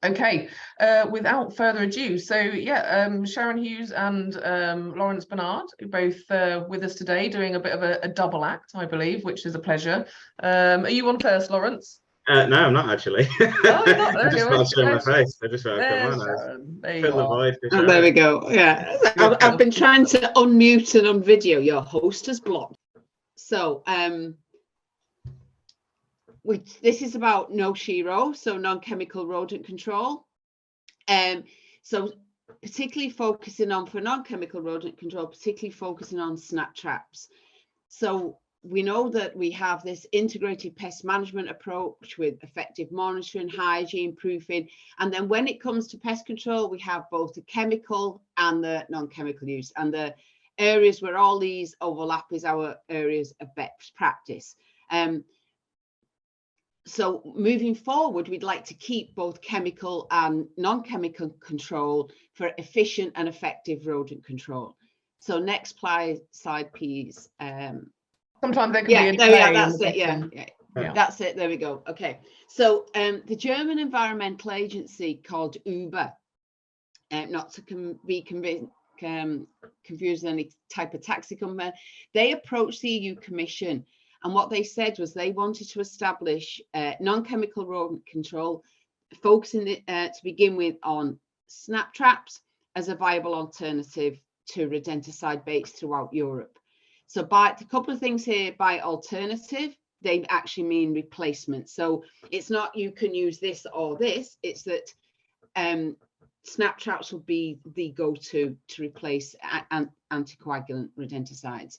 Okay, without further ado, so yeah, Sharon Hughes and Laurence Barnard, both with us today, doing a bit of a double act, I believe, which is a pleasure. Are you on first, Laurence? No, I'm not actually. Oh, you're not. I just want to show my face. I just want to come on. Sharon. There Fill the void for Sharon. There we go. Yeah, I've been trying to unmute and on video. Your host has blocked. So this is about NoCheRo, so non-chemical rodent control. So particularly focusing on, for non-chemical rodent control, particularly focusing on snap traps. So we know that we have this integrated pest management approach with effective monitoring, hygiene, proofing. And then when it comes to pest control, we have both the chemical and the non-chemical use. And the areas where all these overlap is our areas of best practice. So moving forward, we'd like to keep both chemical and non-chemical control for efficient and effective rodent control. So next slide, please. Sometimes there can be a yeah, that's it. Yeah, that's it. There we go. Okay. So the German environmental agency called UBA, not to be confused with any type of taxi company, they approached the EU Commission. And what they said was they wanted to establish non-chemical rodent control, focusing to begin with on snap traps as a viable alternative to rodenticide baits throughout Europe. So by a couple of things here, by alternative, they actually mean replacement. So it's not you can use this or this, it's that snap traps will be the go-to to replace anticoagulant rodenticides.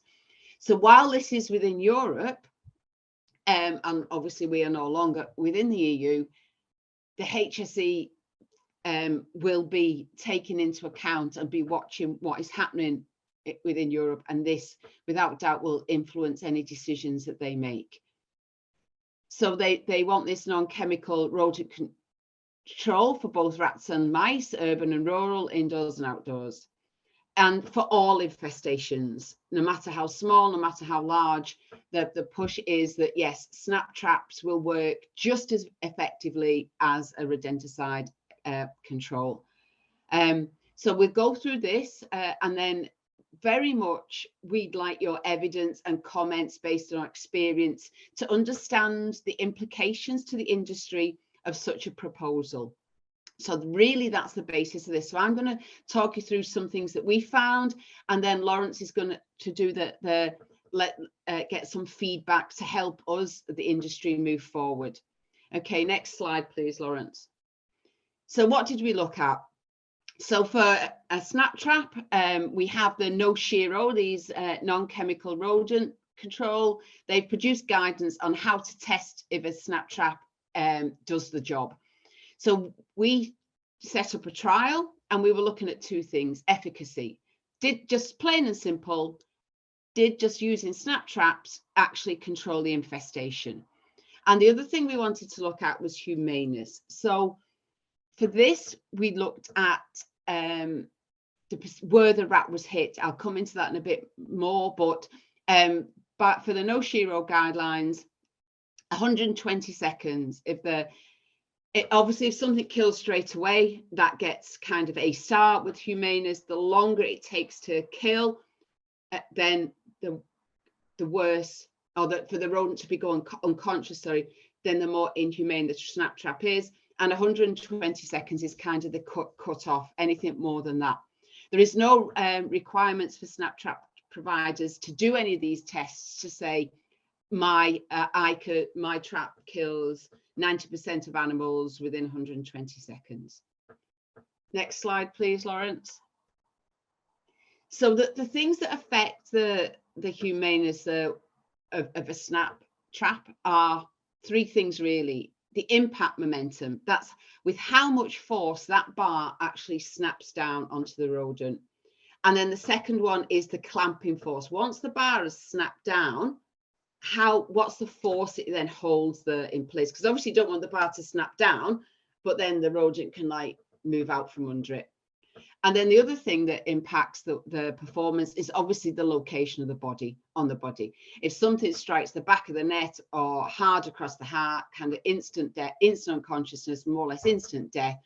So while this is within Europe, and obviously we are no longer within the EU, the HSE will be taking into account and be watching what is happening within Europe, and this without doubt will influence any decisions that they make. So they want this non-chemical rodent control for both rats and mice, urban and rural, indoors and outdoors. And for all infestations, no matter how small, no matter how large, the push is that, yes, snap traps will work just as effectively as a rodenticide control. So we'll go through this and then very much we'd like your evidence and comments based on our experience to understand the implications to the industry of such a proposal. So really that's the basis of this. So I'm going to talk you through some things that we found, and then Laurence is going to do get some feedback to help us, the industry, move forward. Okay, next slide, please, Laurence. So what did we look at? So for a snap trap, we have the NoCheRo, these non-chemical rodent control. They've produced guidance on how to test if a snap trap does the job. So we set up a trial and we were looking at two things: efficacy. Did just plain and simple, did just using snap traps actually control the infestation? And the other thing we wanted to look at was humaneness. So for this, we looked at where the rat was hit. I'll come into that in a bit more, but for the NoCheRo guidelines, 120 seconds. Obviously, if something kills straight away, that gets kind of a star. With humaneness, the longer it takes to kill, then the worse, or for the rodent to be going unconscious, then the more inhumane the snap trap is. And 120 seconds is kind of the cut off. Anything more than that, there is no requirements for snap trap providers to do any of these tests to say my trap kills 90% of animals within 120 seconds. Next slide, please, Laurence. So the things that affect the humaneness of a snap trap are three things really. The impact momentum, that's with how much force that bar actually snaps down onto the rodent. And then the second one is the clamping force. Once the bar has snapped down, what's the force it then holds in place? Because obviously you don't want the bar to snap down, but then the rodent can like move out from under it. And then the other thing that impacts the performance is obviously the location of the body, on the body. If something strikes the back of the neck or hard across the heart, kind of instant death, instant unconsciousness, more or less instant death,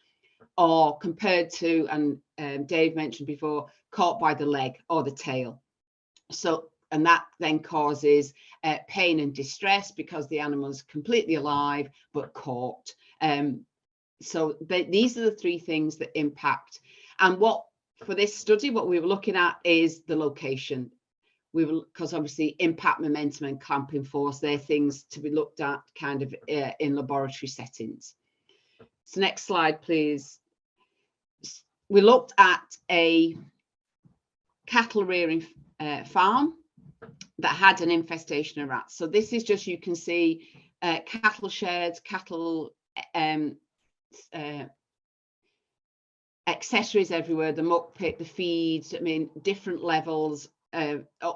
or compared to, and Dave mentioned before, caught by the leg or the tail. So, and that then causes pain and distress because the animal's completely alive but caught. So these are the three things that impact. And what, for this study, what we were looking at is the location. Because obviously impact, momentum and clamping force, they're things to be looked at kind of in laboratory settings. So next slide, please. We looked at a cattle rearing farm that had an infestation of rats. So this is just, you can see cattle sheds, cattle accessories everywhere, the muck pit, the feeds, I mean, different levels,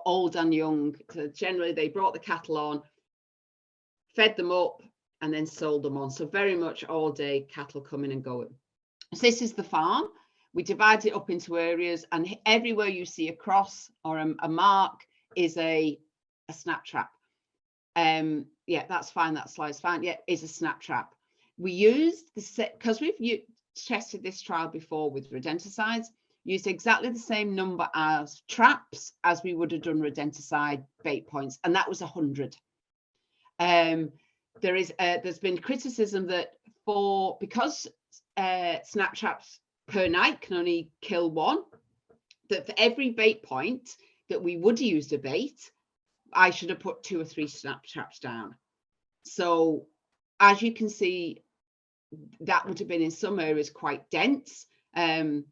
old and young. So generally they brought the cattle on, fed them up and then sold them on. So very much all day cattle coming and going. So this is the farm. We divide it up into areas, and everywhere you see a cross or a mark is a snap trap. Yeah, that's fine, that slide's fine. Yeah, is a snap trap. We used the, because we've tested this trial before with rodenticides, used exactly the same number as traps as we would have done rodenticide bait points, and that was 100. There's been criticism that because snap traps per night can only kill one, that for every bait point that we would have used a bait, I should have put 2 or 3 snap traps down. So as you can see, that would have been in some areas quite dense. And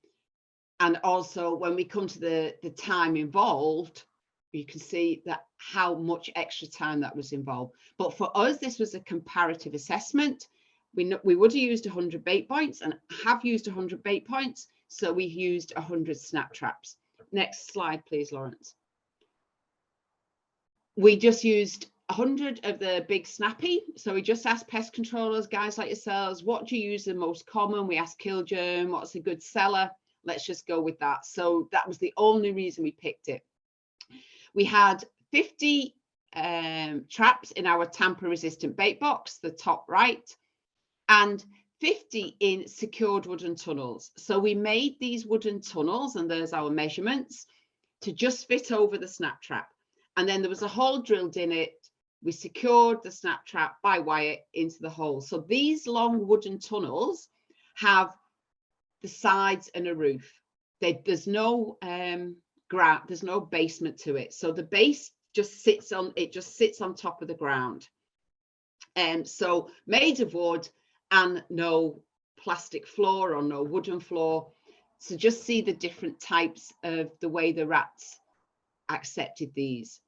also when we come to the time involved, you can see that how much extra time that was involved. But for us, this was a comparative assessment. We would have used 100 bait points and have used 100 bait points. So we used 100 snap traps. Next slide, please, Laurence. We just used 100 of the big snappy. So we just asked pest controllers, guys like yourselves, what do you use the most common? We asked kill germ, what's a good seller? Let's just go with that. So that was the only reason we picked it. We had 50 traps in our tamper resistant bait box, the top right, and 50 in secured wooden tunnels. So we made these wooden tunnels, and there's our measurements, to just fit over the snap trap. And then there was a hole drilled in it. We secured the snap trap by wire into the hole. So these long wooden tunnels have the sides and a roof. There's no ground, there's no basement to it. So the base just sits on top of the ground. And so made of wood and no plastic floor or no wooden floor. So just see the different types of the way the rats accepted these.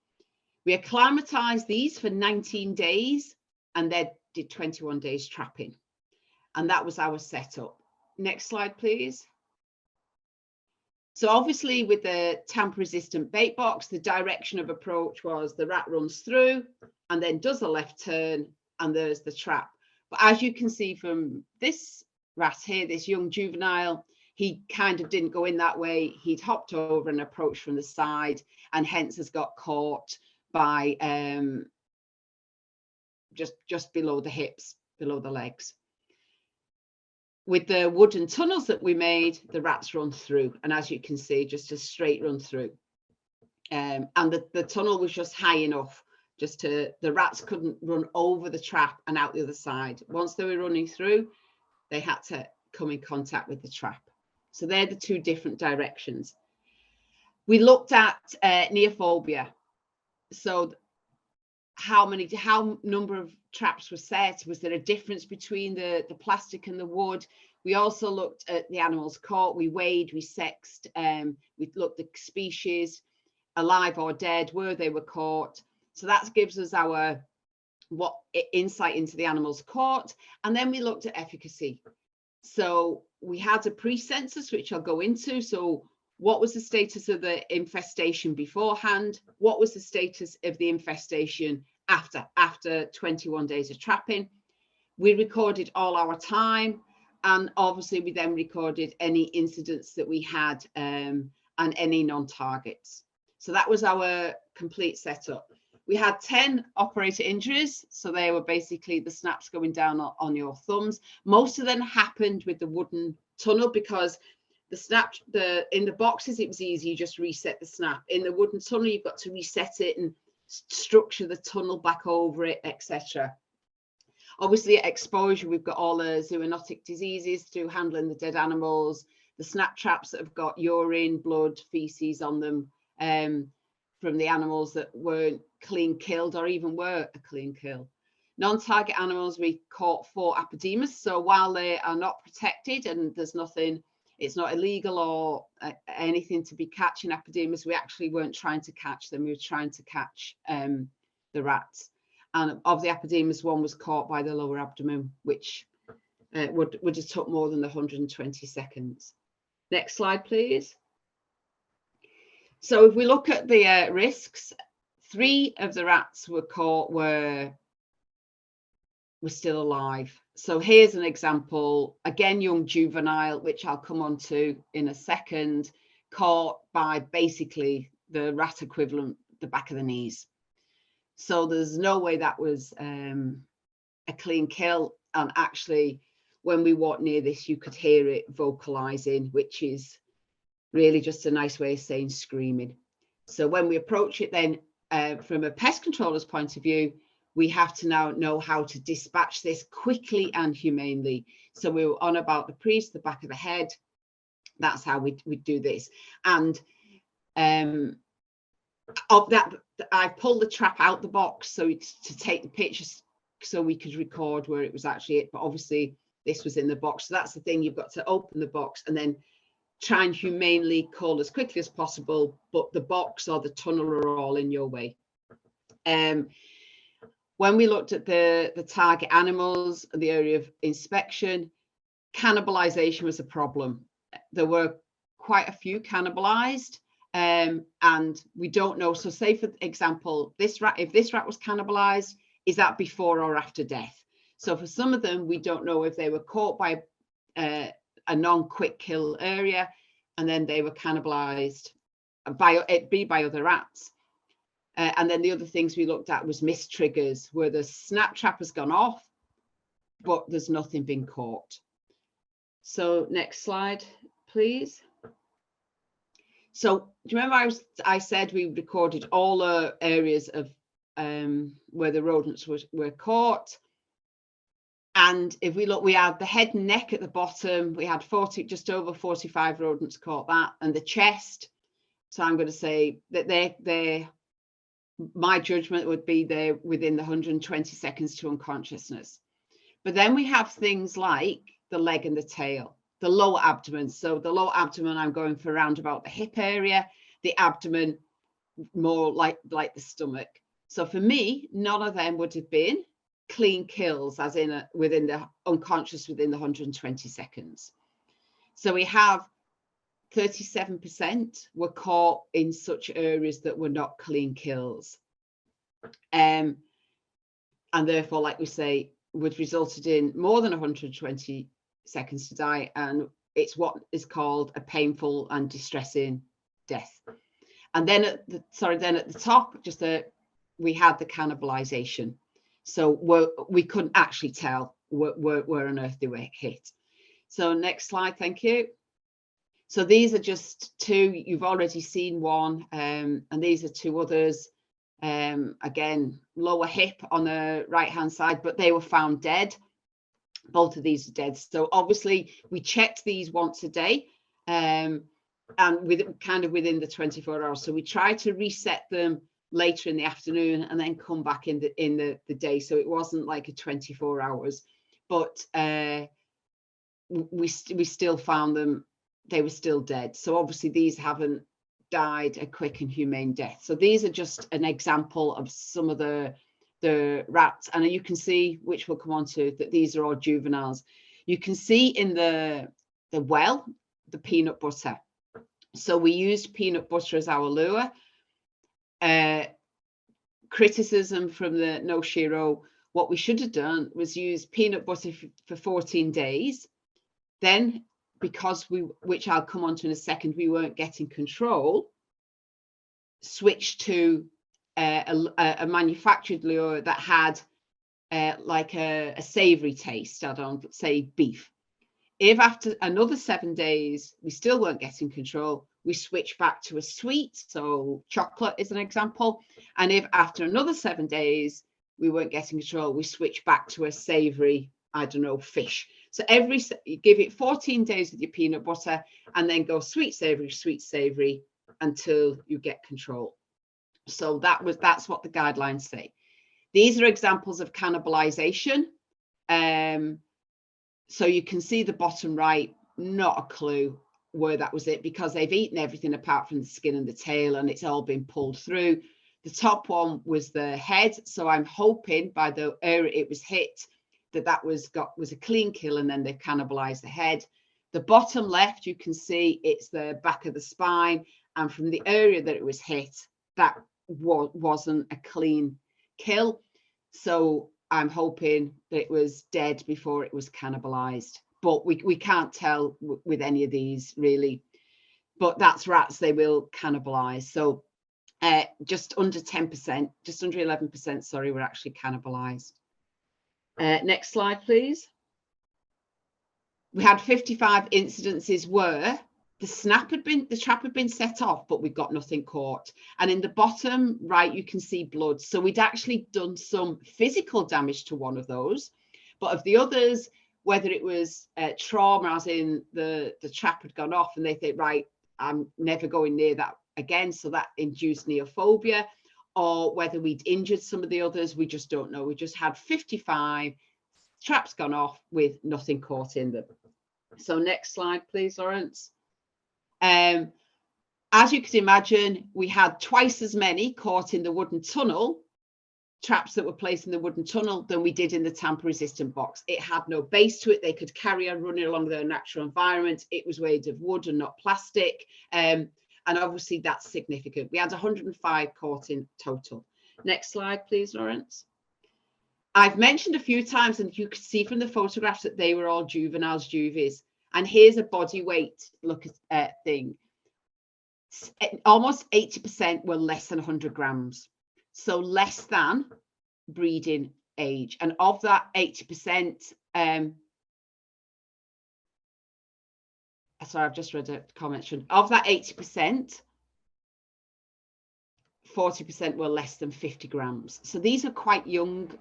We acclimatized these for 19 days and then did 21 days trapping. And that was our setup. Next slide, please. So obviously with the tamper resistant bait box, the direction of approach was the rat runs through and then does a left turn and there's the trap. But as you can see from this rat here, this young juvenile, he kind of didn't go in that way. He'd hopped over and approached from the side and hence has got caught by just below the hips, below the legs. With the wooden tunnels that we made, the rats run through, and as you can see, just a straight run through. And the tunnel was just high enough just to, the rats couldn't run over the trap and out the other side. Once they were running through, they had to come in contact with the trap. So they're the two different directions. We looked at neophobia. So how number of traps were set? Was there a difference between the plastic and the wood? We also looked at the animals caught. We weighed, we sexed, we looked at species, alive or dead, where they were caught. So that gives us our insight into the animals caught. And then we looked at efficacy. So we had a pre-census, which I'll go into. So what was the status of the infestation beforehand? What was the status of the infestation after 21 days of trapping? We recorded all our time, and obviously we then recorded any incidents that we had and any non-targets. So that was our complete setup. We had 10 operator injuries. So they were basically the snaps going down on your thumbs. Most of them happened with the wooden tunnel, because in the boxes it was easy, you just reset the snap. In the wooden tunnel, you've got to reset it and structure the tunnel back over it, etc. Obviously, at exposure, we've got all the zoonotic diseases through handling the dead animals, the snap traps that have got urine, blood, feces on them from the animals that weren't clean killed or even were a clean kill. Non-target animals, we caught 4 apodemas. So while they are not protected and there's nothing, it's not illegal or anything to be catching apodemas, we actually weren't trying to catch them. We were trying to catch the rats. And of the apodemas, 1 was caught by the lower abdomen, which would have took more than 120 seconds. Next slide, please. So if we look at the risks, 3 of the rats were caught were still alive. So here's an example, again, young juvenile, which I'll come on to in a second, caught by basically the rat equivalent, the back of the knees. So there's no way that was a clean kill. And actually, when we walked near this, you could hear it vocalizing, which is really just a nice way of saying screaming. So when we approach it then, from a pest controller's point of view, we have to now know how to dispatch this quickly and humanely. So we were on about the the back of the head. That's how we do this. And of that, I pulled the trap out the box so to take the pictures so we could record where it was actually it. But obviously this was in the box. So that's the thing, you've got to open the box and then try and humanely call as quickly as possible, but the box or the tunnel are all in your way. When we looked at the target animals, the area of inspection, cannibalization was a problem. There were quite a few cannibalized, and we don't know. So say, for example, this rat, if this rat was cannibalized, is that before or after death? So for some of them, we don't know if they were caught by a non-quick kill area, and then they were cannibalized by other rats. And then the other things we looked at was missed triggers, where the snap trap has gone off, but there's nothing been caught. So next slide, please. So do you remember I said we recorded all the areas of where the rodents were caught? And if we look, we had the head and neck at the bottom. We had just over 45 rodents caught that, and the chest. So I'm going to say that my judgment would be they're within the 120 seconds to unconsciousness. But then we have things like the leg and the tail, the lower abdomen. So the lower abdomen, I'm going for around about the hip area, the abdomen more like the stomach. So for me, none of them would have been clean kills, as in within the unconscious within the 120 seconds. So we have 37% were caught in such areas that were not clean kills. And therefore, like we say, would resulted in more than 120 seconds to die. And it's what is called a painful and distressing death. And then at the top, we had the cannibalization. So we couldn't actually tell where on earth they were hit. So next slide, thank you. So these are just 2. You've already seen one, and these are 2 others. Again, lower hip on the right-hand side, but they were found dead. Both of these are dead. So obviously we checked these once a day, and within the 24 hours. So we tried to reset them later in the afternoon and then come back in the day. So it wasn't like a 24 hours, but we still found them. They were still dead. So obviously these haven't died a quick and humane death. So these are just an example of some of the rats. And you can see, which we'll come on to, that these are all juveniles. You can see in the well, the peanut butter. So we used peanut butter as our lure. Criticism from the NoCheRo, what we should have done was use peanut butter for 14 days. Then, because which I'll come on to in a second, we weren't getting control, switched to a manufactured lure that had like a savory taste. I don't say beef. If after another 7 days, we still weren't getting control, we switch back to a sweet, so chocolate is an example. And if after another 7 days, we weren't getting control, we switch back to a savory, I don't know, fish. So you give it 14 days with your peanut butter and then go sweet savory until you get control. So that's what the guidelines say. These are examples of cannibalization. So you can see the bottom right, not a clue where that was it, because they've eaten everything apart from the skin and the tail, and it's all been pulled through. The top one was the head. So I'm hoping by the area it was hit, that was a clean kill, and then they've cannibalized the head. The bottom left, you can see it's the back of the spine, and from the area that it was hit, that wasn't a clean kill. So I'm hoping that it was dead before it was cannibalized, but we can't tell with any of these really. But that's rats, they will cannibalize. So just under 10%, just under 11%, sorry, were actually cannibalized. Next slide, please. We had 55 incidences where the trap had been set off, but we got nothing caught. And in the bottom right, you can see blood. So we'd actually done some physical damage to one of those, but of the others, whether it was trauma, as in the trap had gone off and they think, right, I'm never going near that again, so that induced neophobia, or whether we'd injured some of the others, we just don't know. We just had 55 traps gone off with nothing caught in them. So next slide, please, Laurence. As you could imagine, we had twice as many caught in the wooden tunnel, traps that were placed in the wooden tunnel, than we did in the tamper-resistant box. It had no base to it. They could carry on running along their natural environment. It was made of wood and not plastic. And obviously that's significant. We had 105 caught in total. Next slide, please, Laurence. I've mentioned a few times, and you can see from the photographs that they were all juveniles, juvies. And here's a body weight look at thing. Almost 80% were less than 100 grams. So less than breeding age. And of that 80%, sorry, I've just read a comment. Of that 80%, 40% were less than 50 grams. So these are quite young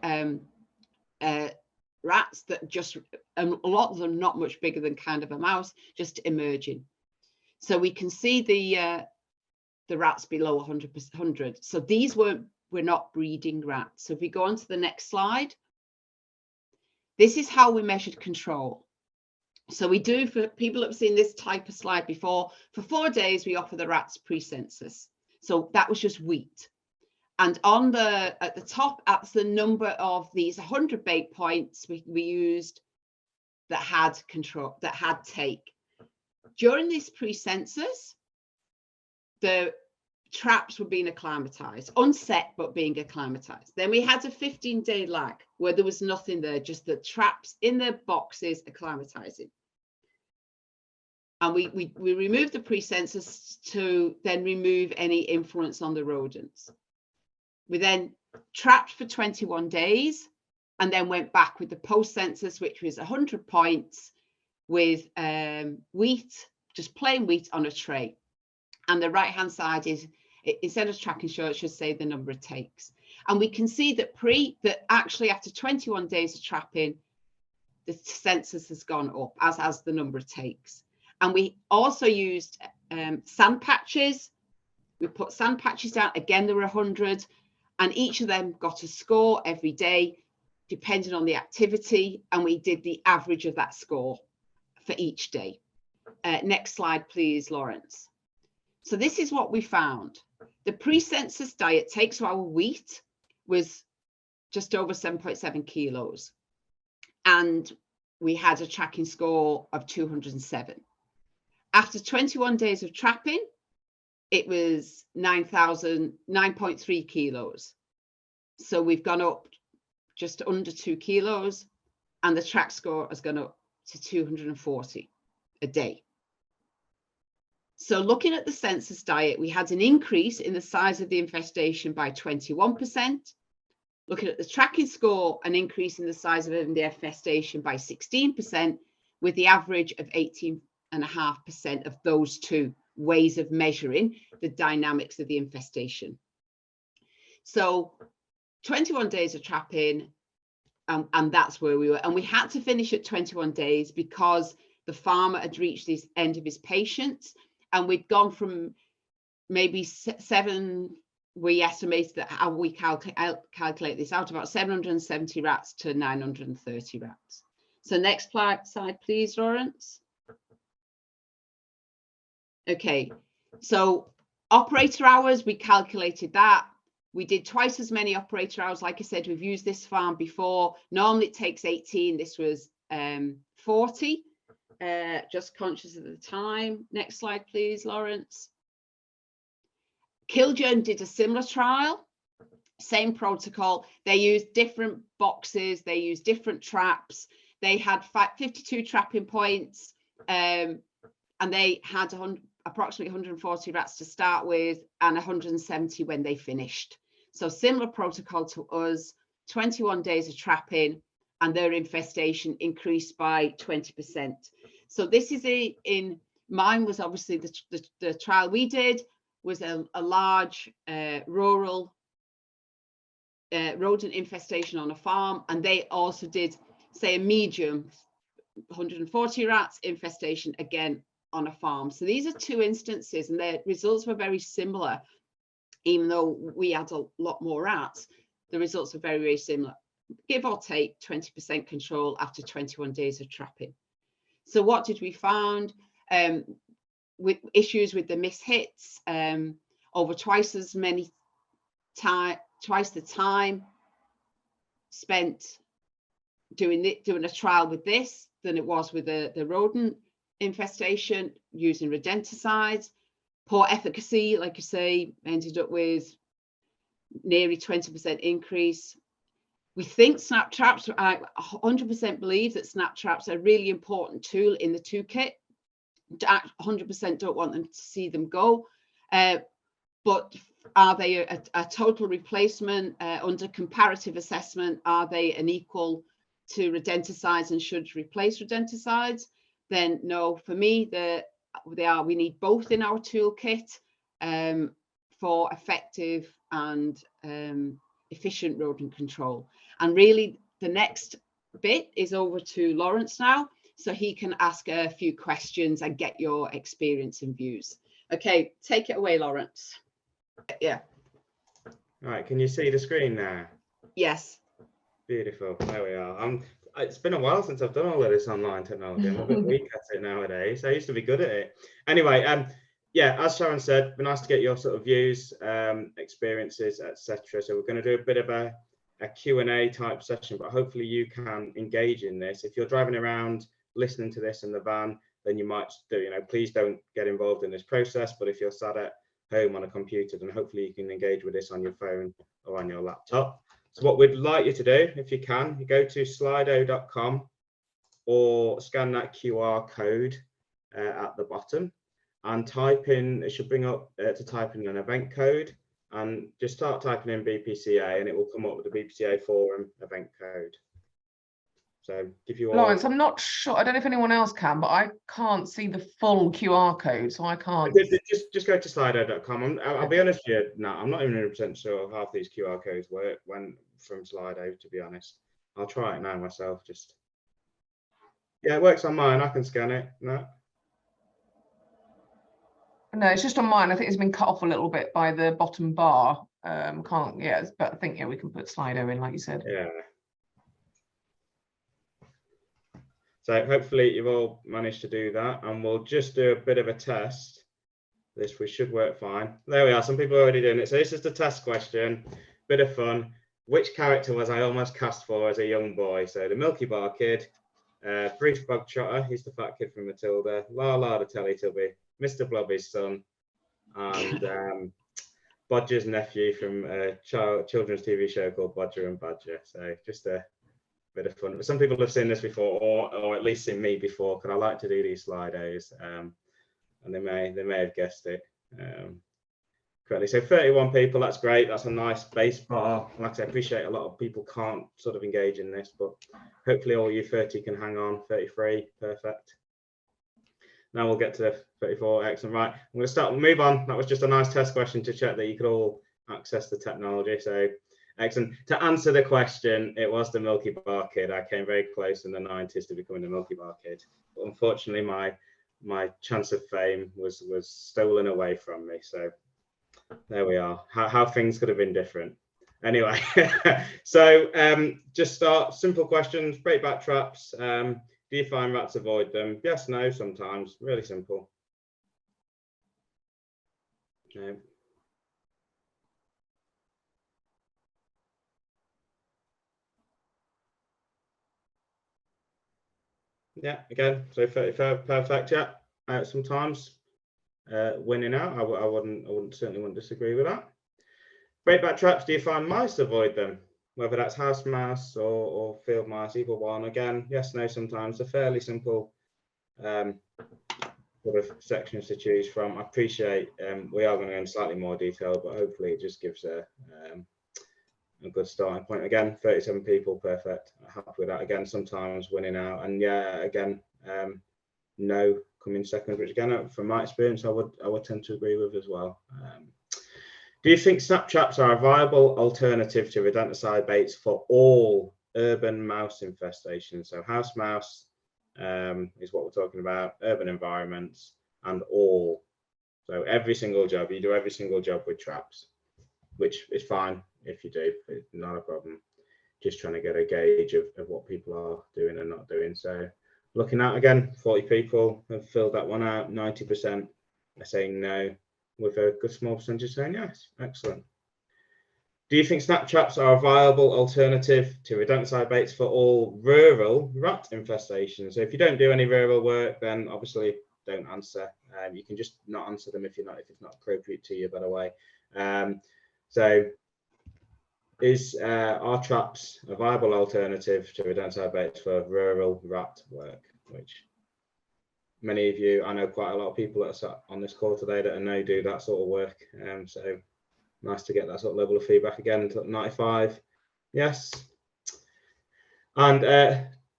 rats that just, a lot of them not much bigger than kind of a mouse, just emerging. So we can see the rats below 100. So these were not breeding rats. So if we go on to the next slide, this is how we measured control. So we do, for people that have seen this type of slide before, for 4 days, we offer the rats pre-census. So that was just wheat. And on at the top, that's the number of these 100 bait points we used that had control, that had take. During this pre-census, the traps were being acclimatized, unset, but being acclimatized. Then we had a 15-day lag where there was nothing there, just the traps in the boxes acclimatizing. And we removed the pre-census to then remove any influence on the rodents. We then trapped for 21 days and then went back with the post-census, which was 100 points with wheat, just plain wheat on a tray. And the right-hand side is, instead of tracking show, it should say the number of takes. And we can see that actually after 21 days of trapping, the census has gone up, as has the number of takes. And we also used sand patches. We put sand patches down. Again, there were 100. And each of them got a score every day, depending on the activity. And we did the average of that score for each day. Next slide, please, Laurence. So this is what we found. The pre-census diet take, so our wheat was just over 7.7 kilos. And we had a tracking score of 207. After 21 days of trapping, it was 9.3 kilos. So we've gone up just under 2 kilos, and the track score has gone up to 240 a day. So looking at the census diet, we had an increase in the size of the infestation by 21%. Looking at the tracking score, an increase in the size of the infestation by 16%. with the average of 18.5% of those two ways of measuring the dynamics of the infestation. So 21 days of trapping, and that's where we were. And we had to finish at 21 days because the farmer had reached the end of his patience, and we'd gone from maybe 7, we estimated that how we calculate this out, about 770 rats to 930 rats. So next slide, please, Laurence. Okay, so operator hours, we calculated that. We did twice as many operator hours. Like I said, we've used this farm before. Normally it takes 18. This was 40. Just conscious of the time. Next slide, please, Laurence. Kilburn did a similar trial, same protocol. They used different boxes. They used different traps. They had 52 trapping points, and they had approximately 140 rats to start with and 170 when they finished. So similar protocol to us, 21 days of trapping, and their infestation increased by 20%. So this is in mine was obviously the trial we did was a large rural rodent infestation on a farm, and they also did, say, a medium 140 rats infestation again on a farm. So these are two instances, and their results were very similar. Even though we had a lot more rats, the results are very, very similar, give or take 20% control after 21 days of trapping. So what did we find? With issues with the mishits, over twice as many twice the time spent doing a trial with this than it was with the rodent infestation using rodenticides. Poor efficacy, like you say, ended up with nearly 20% increase. We think snap traps, I 100% believe that snap traps are a really important tool in the toolkit. 100% don't want them to see them go. But are they a total replacement under comparative assessment? Are they an equal to rodenticides and should replace rodenticides? Then no, for me, they are. We need both in our toolkit for effective and efficient rodent control. And really, the next bit is over to Laurence now, so he can ask a few questions and get your experience and views. Okay, take it away, Laurence. Yeah. All right, can you see the screen now? Yes. Beautiful. There we are. It's been a while since I've done all of this online technology. I'm a bit weak at it nowadays. I used to be good at it. Anyway, yeah, as Sharon said, it'd be nice to get your sort of views, experiences, etc. So we're going to do a bit of a Q&A type session, but hopefully you can engage in this. If you're driving around listening to this in the van, then you might do, please don't get involved in this process. But if you're sat at home on a computer, then hopefully you can engage with this on your phone or on your laptop. So what we'd like you to do, if you can, you go to slido.com or scan that QR code at the bottom and type in, it should bring up to type in an event code, and just start typing in BPCA and it will come up with the BPCA Forum event code. So if you Laurence, I'm not sure, I don't know if anyone else can, but I can't see the full QR code, so I can't. Just go to slido.com. I'll be honest with you, no, I'm not even 100% sure half these QR codes work from Slido, to be honest. I'll try it now myself. Yeah, it works on mine. I can scan it. No, it's just on mine. I think it's been cut off a little bit by the bottom bar. But I think we can put Slido in, like you said. Yeah. So hopefully you've all managed to do that, and we'll just do a bit of a test. We should work fine. There we are. Some people are already doing it. So this is the test question. Bit of fun. Which character was I almost cast for as a young boy? So the Milky Bar Kid, Bruce Bogtrotter, he's the fat kid from Matilda, La the Teletubby, Mr. Blobby's son, and Bodger's nephew from a children's TV show called Bodger and Badger. So just a bit of fun. But some people have seen this before, or at least seen me before, because I like to do these Slidos, and they may have guessed it. correctly. So 31 people, that's great. That's a nice base bar. Like I say, I appreciate a lot of people can't sort of engage in this, but hopefully all you 30 can hang on. 33, perfect. Now we'll get to 34, excellent. Right, I'm going to move on. That was just a nice test question to check that you could all access the technology. So excellent. To answer the question, it was the Milky Bar Kid. I came very close in the 90s to becoming the Milky Bar Kid. But unfortunately, my chance of fame was stolen away from me. So there we are. How things could have been different. Anyway, so just start simple questions, breakback traps. Do you find rats avoid them? Yes, no, sometimes. Really simple. No. Yeah, again, so 35, perfect. Yeah, sometimes winning out. I certainly wouldn't disagree with that. Breakback traps. Do you find mice avoid them? Whether that's house mouse or field mice, either one. Again, yes, no, sometimes. A fairly simple sort of sections to choose from. I appreciate we are going to go in slightly more detail, but hopefully it just gives a good starting point. Again, 37 people, perfect. Happy with that. Again, sometimes winning out, and yeah, again, no coming second, which again, from my experience, I would tend to agree with as well. Do you think snap traps are a viable alternative to rodenticide baits for all urban mouse infestations? So house mouse is what we're talking about, urban environments, and all. So every single job, you do every single job with traps, which is fine if you do, it's not a problem. Just trying to get a gauge of what people are doing and not doing. So looking at, again, 40 people have filled that one out, 90% are saying no, with a good small percentage saying yes. Excellent. Do you think snap traps are a viable alternative to rodenticide baits for all rural rat infestations? So if you don't do any rural work, then obviously don't answer. You can just not answer them if it's not appropriate to you, by the way. So are traps a viable alternative to rodenticide baits for rural rat work? Which many of you, I know quite a lot of people that are sat on this call today that I know do that sort of work. So nice to get that sort of level of feedback again. 95, yes. And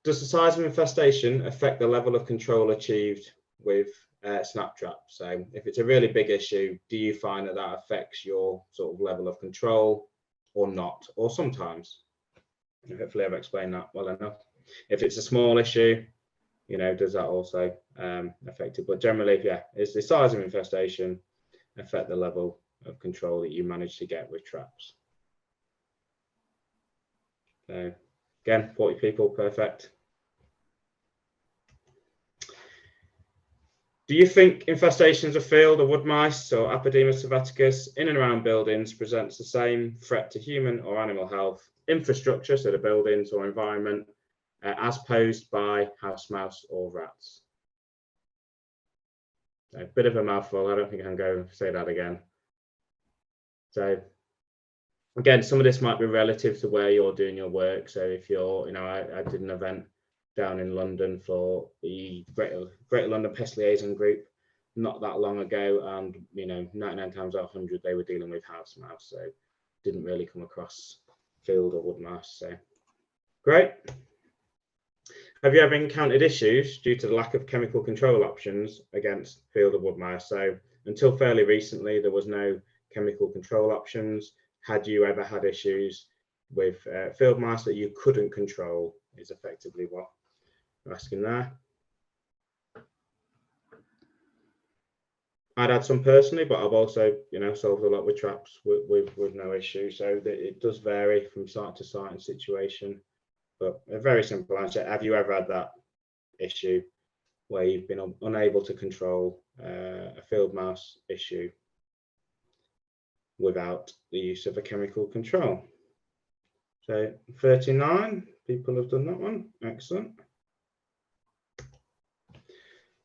does the size of infestation affect the level of control achieved with snap trap? So if it's a really big issue, do you find that affects your sort of level of control or not? Or sometimes? Hopefully I've explained that well enough. If it's a small issue, does that also affect it? But generally, yeah, is the size of infestation affect the level of control that you manage to get with traps? So again, 40 people, perfect. Do you think infestations of field or wood mice or Apodemus sylvaticus in and around buildings presents the same threat to human or animal health, infrastructure, so the buildings or environment, as posed by house mouse or rats? A bit of a mouthful. I don't think I can go say that again. So again, some of this might be relative to where you're doing your work. So if you're, I did an event down in London for the Greater London Pest Liaison Group not that long ago, and 99 times out of 100 they were dealing with house mouse, so didn't really come across field or wood mouse. So great. Have you ever encountered issues due to the lack of chemical control options against field or wood mouse? So until fairly recently, there was no chemical control options. Had you ever had issues with field mice that you couldn't control, is effectively what we're asking there. I'd had some personally, but I've also, solved a lot with traps with no issue. So it does vary from site to site and situation. But a very simple answer: have you ever had that issue where you've been unable to control a field mouse issue without the use of a chemical control? So 39 people have done that one. Excellent.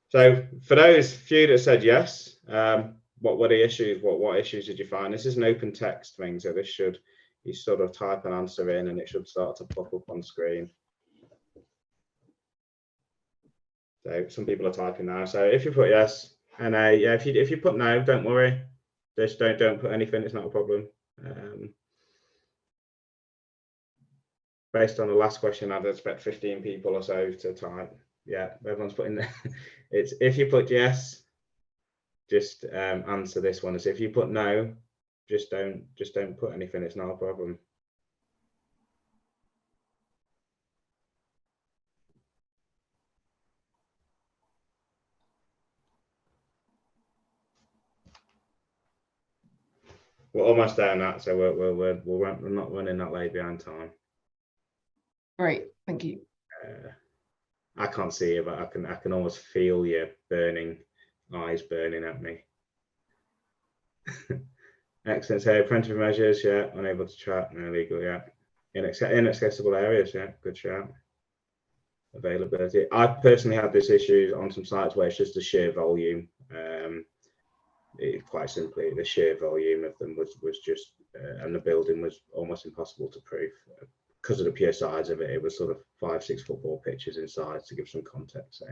So for those few that said yes, what were the issues? What issues did you find? This is an open text thing, so you sort of type an answer in and it should start to pop up on screen. So some people are typing now. So if you put yes and yeah, if you put no, don't worry. Just don't put anything. It's not a problem. Based on the last question, I'd expect 15 people or so to type. Yeah, everyone's putting there. It's if you put yes, just answer this one. As if you put no, just don't put anything. It's not a problem. We're almost there on that, so we're not running that late behind time. Great, thank you. I can't see you, but I can almost feel your burning eyes burning at me. Excellent. So preventive measures, yeah. Unable to track, no legal, yeah. Inaccessible areas, yeah. Good shout. Availability. I personally had this issue on some sites where it's just the sheer volume. Quite simply, the sheer volume of them was just, and the building was almost impossible to proof because of the pure size of it. It was sort of 5-6 football pitches in size, to give some context.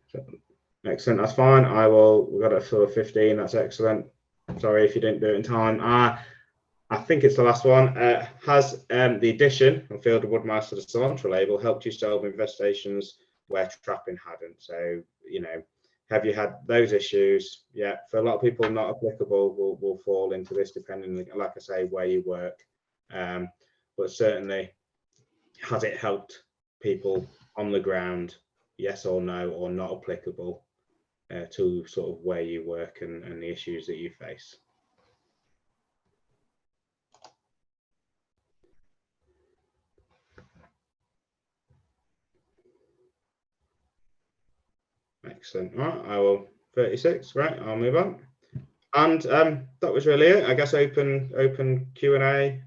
So excellent, that's fine. We got it for 15. That's excellent. Sorry if you didn't do it in time. I think it's the last one. Has the addition of Field of Woodmice to the cilantro label helped you solve infestations where trapping hadn't? So, you know, have you had those issues? Yeah, for a lot of people, not applicable, will fall into this, depending, like I say, where you work. But certainly, has it helped people on the ground? Yes or no, or not applicable to sort of where you work and the issues that you face. Excellent. All right, I will 36. Right, I'll move on. And that was really it. I guess open Q&A.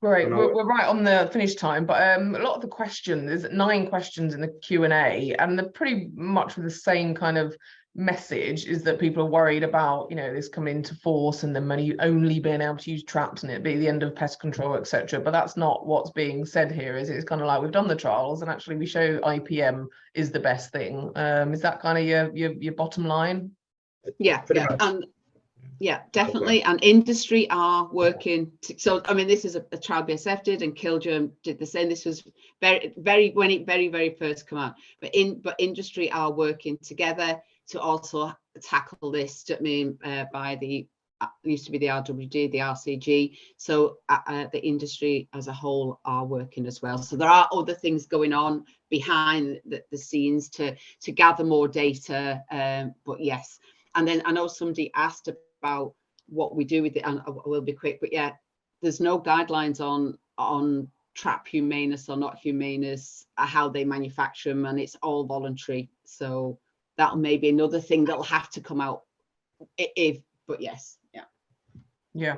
Right, we're right on the finish time, but a lot of the questions, there's 9 questions in the Q&A, and they're pretty much with the same kind of message, is that people are worried about, you know, this coming into force and then only being able to use traps and it be the end of pest control, etc. But that's not what's being said here, is it? It's kind of like we've done the trials and actually we show IPM is the best thing. Is that kind of your bottom line? Yeah, yeah, definitely. And industry are working so I mean, this is a trial BASF did, and Kilgerm did the same. This was when it very first came out, but industry are working together to also tackle this. I mean, by the used to be the RWD, the RCG, so the industry as a whole are working as well. So there are other things going on behind the scenes to gather more data, but yes. And then I know somebody asked about what we do with it, and I will be quick, but yeah, there's no guidelines on trap humaneness or not humaneness, how they manufacture them, and it's all voluntary. So that may be another thing that'll have to come out but yes, yeah,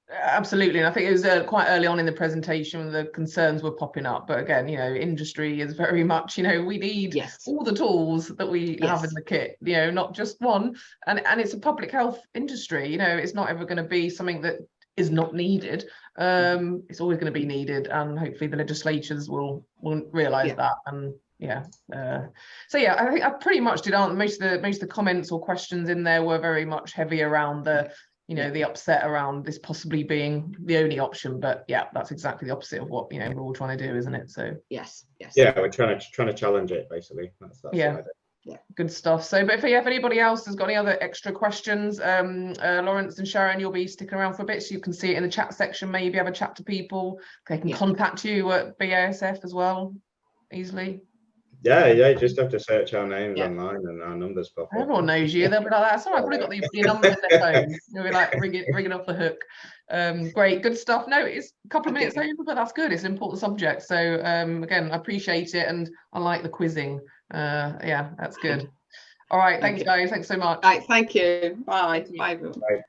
absolutely. And I think it was quite early on in the presentation when the concerns were popping up, but again, you know, industry is very much, you know, we need all the tools that we have in the kit, you know, not just one, and it's a public health industry, you know, it's not ever going to be something that is not needed. It's always going to be needed, and hopefully the legislatures will realize that. And so yeah, I think I pretty much did answer most of the comments or questions in there were very much heavy around the, you know, the upset around this possibly being the only option. But yeah, that's exactly the opposite of what, you know, we're all trying to do, isn't it? So yes, yeah, we're trying to challenge it, basically. That's yeah. Good stuff. So, but if anybody else has got any other extra questions, Laurence and Sharon, you'll be sticking around for a bit, so you can see it in the chat section. Maybe have a chat to people. They can contact you at BASF as well easily. Yeah, you just have to search our names online and our numbers pop up. Everyone knows you. They'll be like, that's all right, I've already got your numbers in their phone. You'll be like ringing off the hook. Great, good stuff. No, it's a couple of minutes over, but that's good. It's an important subject. So again, I appreciate it, and I like the quizzing. Yeah, that's good. All right, thanks guys. Thanks so much. Right, thank you. Bye. Bye. Bye.